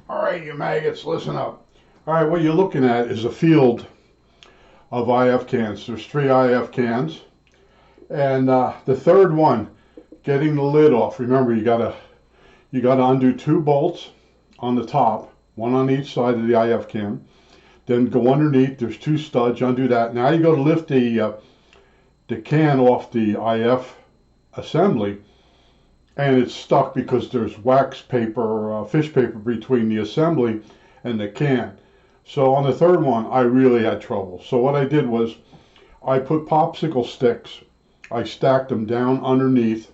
All right, you maggots, listen up. All right, what you're looking at is a field of IF cans. There's 3 IF cans, and the third one, getting the lid off. Remember, you gotta undo 2 bolts on the top, one on each side of the IF can. Then go underneath. There's 2 studs. Undo that. Now you go to lift the can off the IF assembly, and it's stuck because there's wax paper, fish paper between the assembly and the can. So on the third one, I really had trouble. So what I did was I put popsicle sticks. I stacked them down underneath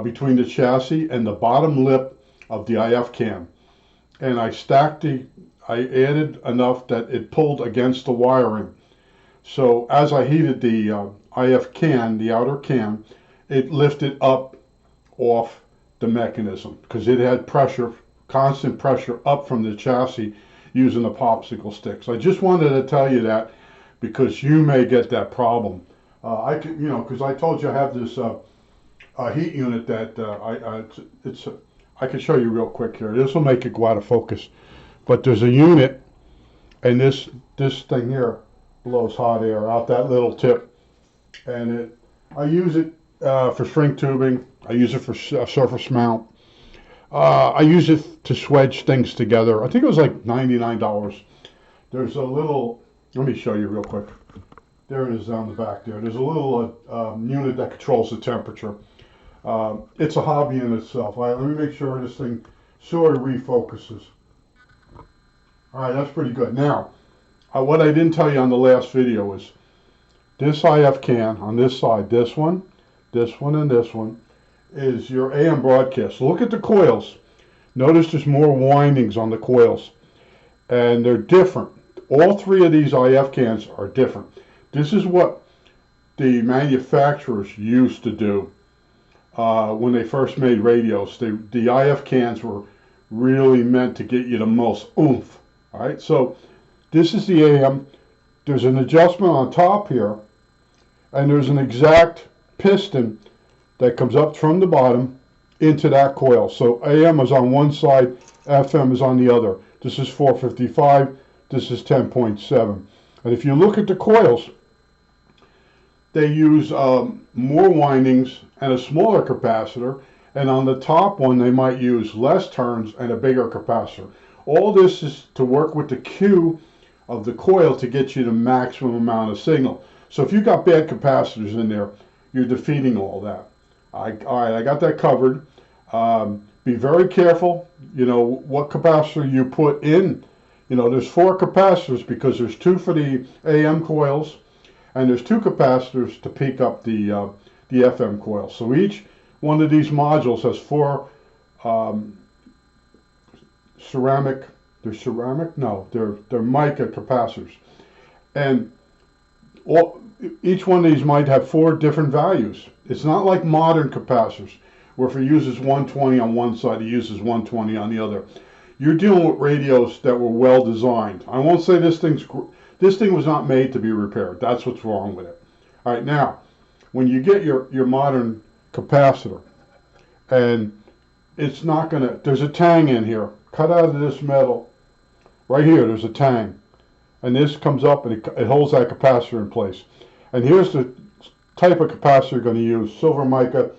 between the chassis and the bottom lip of the IF can. And I added enough that it pulled against the wiring. So as I heated the IF can, the outer can, it lifted up off the mechanism because it had pressure, constant pressure up from the chassis using the popsicle sticks. I just wanted to tell you that because you may get that problem. I could, because I told you I have this heat unit that I can show you real quick here. This will make it go out of focus. But there's a unit, and this thing here blows hot air out that little tip, and I use it for shrink tubing. I use it for surface mount. I use it to swedge things together. I think it was like $99. There's a little, let me show you real quick. There it is down the back there. There's a little unit that controls the temperature. It's a hobby in itself. Let me make sure this thing sort of refocuses. All right, that's pretty good. Now, what I didn't tell you on the last video is this IF can on this side, this one, and this one, is your AM broadcast. Look at the coils. Notice there's more windings on the coils, and they're different. All 3 of these IF cans are different. This is what the manufacturers used to do when they first made radios. The IF cans were really meant to get you the most oomph. All right, so this is the AM. There's an adjustment on top here, and there's an exact piston that comes up from the bottom into that coil. So AM is on one side, FM is on the other. This is 455, this is 10.7. And if you look at the coils, they use more windings and a smaller capacitor, and on the top one they might use less turns and a bigger capacitor. All this is to work with the Q of the coil to get you the maximum amount of signal. So if you've got bad capacitors in there, you're defeating all that. All right, I got that covered. Be very careful, what capacitor you put in. There's 4 capacitors because there's 2 for the AM coils, and there's 2 capacitors to peak up the FM coil. So each one of these modules has 4 ceramic. They're ceramic? No, they're mica capacitors, and each one of these might have 4 different values. It's not like modern capacitors, where if it uses 120 on one side, it uses 120 on the other. You're dealing with radios that were well designed. I won't say this thing was not made to be repaired. That's what's wrong with it. All right, now, when you get your modern capacitor, and it's not gonna, there's a tang in here. Cut out of this metal, right here, there's a tang. And this comes up and it holds that capacitor in place. And here's the type of capacitor you're going to use, silver mica.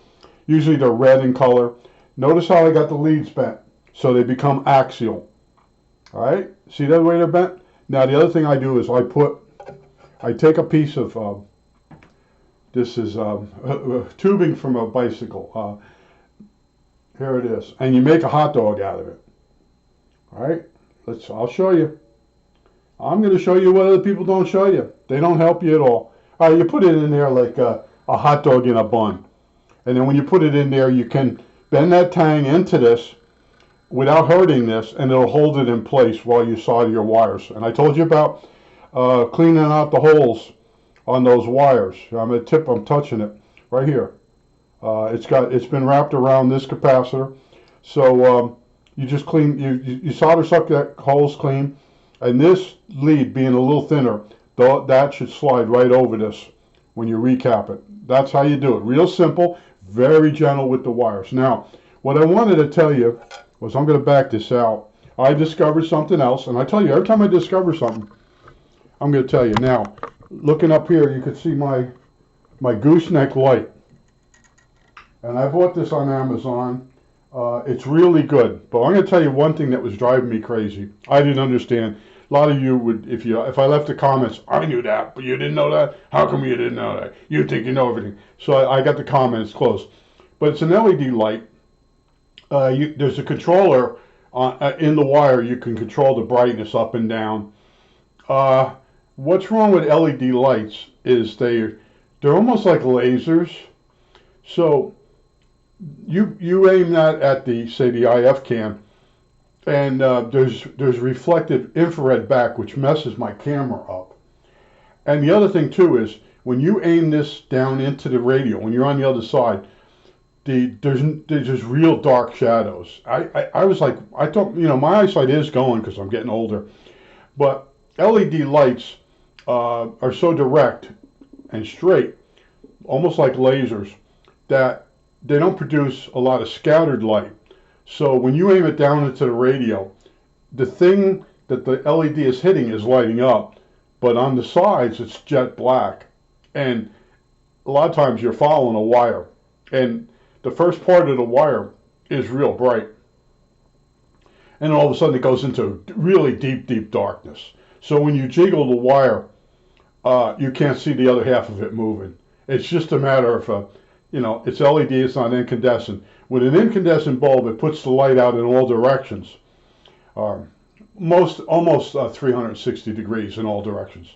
Usually they're red in color. Notice how I got the leads bent, so they become axial. All right, see that way they're bent? Now the other thing I do is I take a piece of, this is tubing from a bicycle. Here it is. And you make a hot dog out of it. All right, I'll show you. I'm going to show you what other people don't show you. They don't help you at all. All right, you put it in there like a hot dog in a bun. And then when you put it in there, you can bend that tang into this without hurting this, and it'll hold it in place while you solder your wires. And I told you about cleaning out the holes on those wires. I'm touching it right here. It's been wrapped around this capacitor. So you just clean, you solder suck that holes clean. And this lead being a little thinner, that should slide right over this when you recap it. That's how you do it. Real simple, very gentle with the wires. Now, what I wanted to tell you was I'm going to back this out. I discovered something else, and I tell you, every time I discover something, I'm going to tell you. Now, looking up here, you can see my gooseneck light. And I bought this on Amazon. It's really good. But I'm going to tell you one thing that was driving me crazy. I didn't understand. A lot of you would, if I left the comments, I knew that, but you didn't know that? How come you didn't know that? You think you know everything. So I got the comments close. But it's an LED light. There's a controller in the wire. You can control the brightness up and down. What's wrong with LED lights is they're almost like lasers. So you aim that at the, say, the IF cam, and there's reflected infrared back, which messes my camera up. And the other thing too is when you aim this down into the radio, when you're on the other side, there's real dark shadows. I was like, I thought, you know, my eyesight is going because I'm getting older, but LED lights are so direct and straight, almost like lasers, that they don't produce a lot of scattered light. So when you aim it down into the radio, the thing that the LED is hitting is lighting up, but on the sides it's jet black. And a lot of times you're following a wire, and the first part of the wire is real bright. And all of a sudden it goes into really deep, deep darkness. So when you jiggle the wire, you can't see the other half of it moving. It's just a matter of, you know, it's LED, it's not incandescent. With an incandescent bulb, it puts the light out in all directions. Almost 360 degrees in all directions.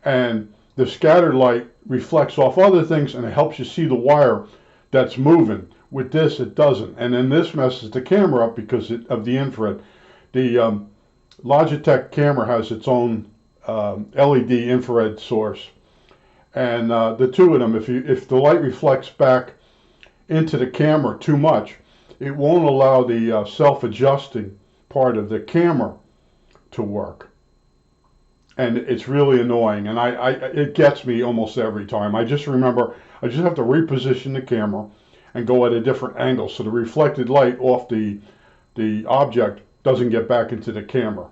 And the scattered light reflects off other things, and it helps you see the wire that's moving. With this, it doesn't. And then this messes the camera up because of the infrared. The Logitech camera has its own LED infrared source. And the two of them, if the light reflects back into the camera too much, it won't allow the self-adjusting part of the camera to work. And it's really annoying, and it gets me almost every time. I just remember, I just have to reposition the camera and go at a different angle so the reflected light off the object doesn't get back into the camera,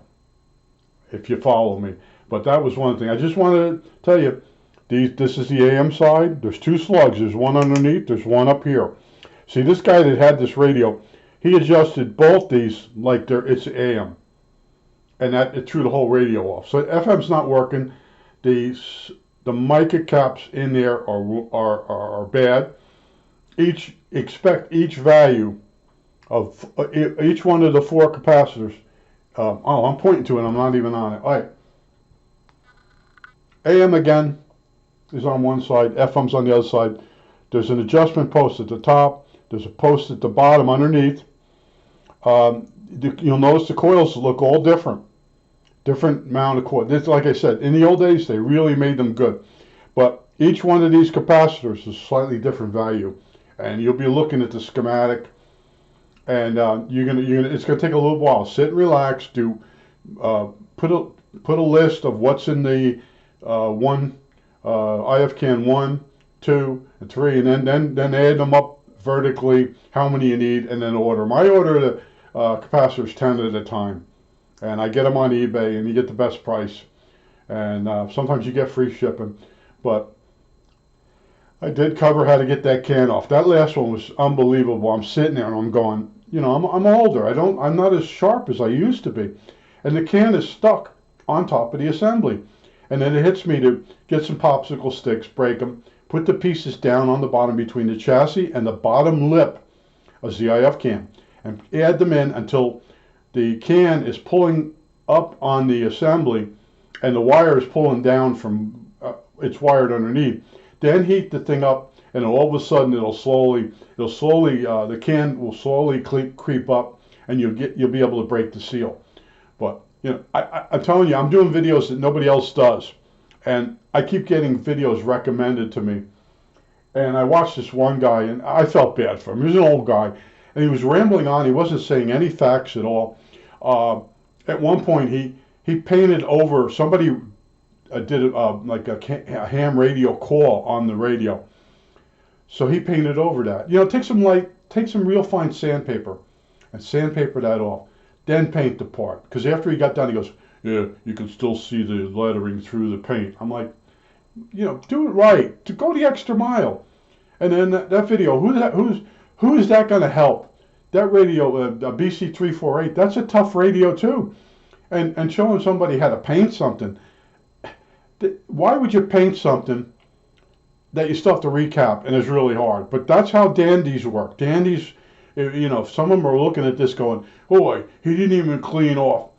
if you follow me. But that was one thing. I just wanted to tell you, this is the AM side. There's two slugs. There's one underneath. There's one up here. See, this guy that had this radio, he adjusted both these like it's AM. And it threw the whole radio off. So FM's not working. The mica caps in there are bad. Expect each value of each one of the four capacitors. Oh, I'm pointing to it. I'm not even on it. All right. AM again is on one side. FM's on the other side. There's an adjustment post at the top. There's a post at the bottom underneath. You'll notice the coils look all different. Different amount of coil. This, like I said, in the old days, they really made them good. But each one of these capacitors is slightly different value. And you'll be looking at the schematic. And it's gonna take a little while. Sit and relax. Put a list of what's in the IFCAN 1, 2, and 3, and then add them up vertically, how many you need, and then order. I order the capacitors 10 at a time, and I get them on eBay, and you get the best price, and sometimes you get free shipping. But I did cover how to get that can off. That last one was unbelievable. I'm sitting there and I'm going, you know, I'm older. I'm not as sharp as I used to be, and the can is stuck on top of the assembly. And then it hits me to get some popsicle sticks, break them, put the pieces down on the bottom between the chassis and the bottom lip of the IF can, and add them in until the can is pulling up on the assembly and the wire is pulling down from, it's wired underneath. Then heat the thing up, and all of a sudden the can will slowly creep up, and you'll be able to break the seal. But you know, I'm telling you, I'm doing videos that nobody else does, and I keep getting videos recommended to me. And I watched this one guy, and I felt bad for him. He was an old guy, and he was rambling on. He wasn't saying any facts at all. At one point, he painted over, somebody did like a ham radio call on the radio. So he painted over that. You know, take some real fine sandpaper and sandpaper that off. then paint the part. Because after he got done, he goes, yeah, you can still see the lettering through the paint. I'm like, do it right. To go the extra mile. And then that video, who is that going to help? That radio, BC348, that's a tough radio too. And showing somebody how to paint something. Why would you paint something that you still have to recap and is really hard? But that's how dandies work. Dandies, some of them are looking at this going, boy, he didn't even clean off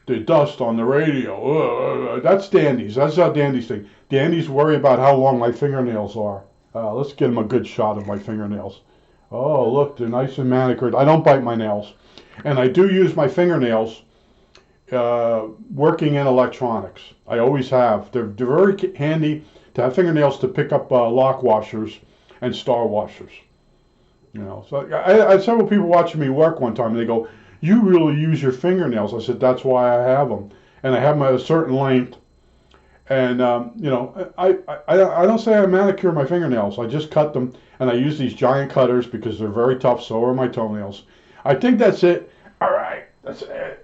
the dust on the radio. That's dandies. That's how dandies think. Dandies worry about how long my fingernails are. Let's get them a good shot of my fingernails. Oh, look, they're nice and manicured. I don't bite my nails. And I do use my fingernails working in electronics. I always have. They're very handy to have fingernails to pick up lock washers and star washers. So I had several people watching me work one time, and they go, you really use your fingernails. I said, that's why I have them. And I have them at a certain length. And, I don't say I manicure my fingernails. I just cut them, and I use these giant cutters because they're very tough. So are my toenails. I think that's it. All right, that's it.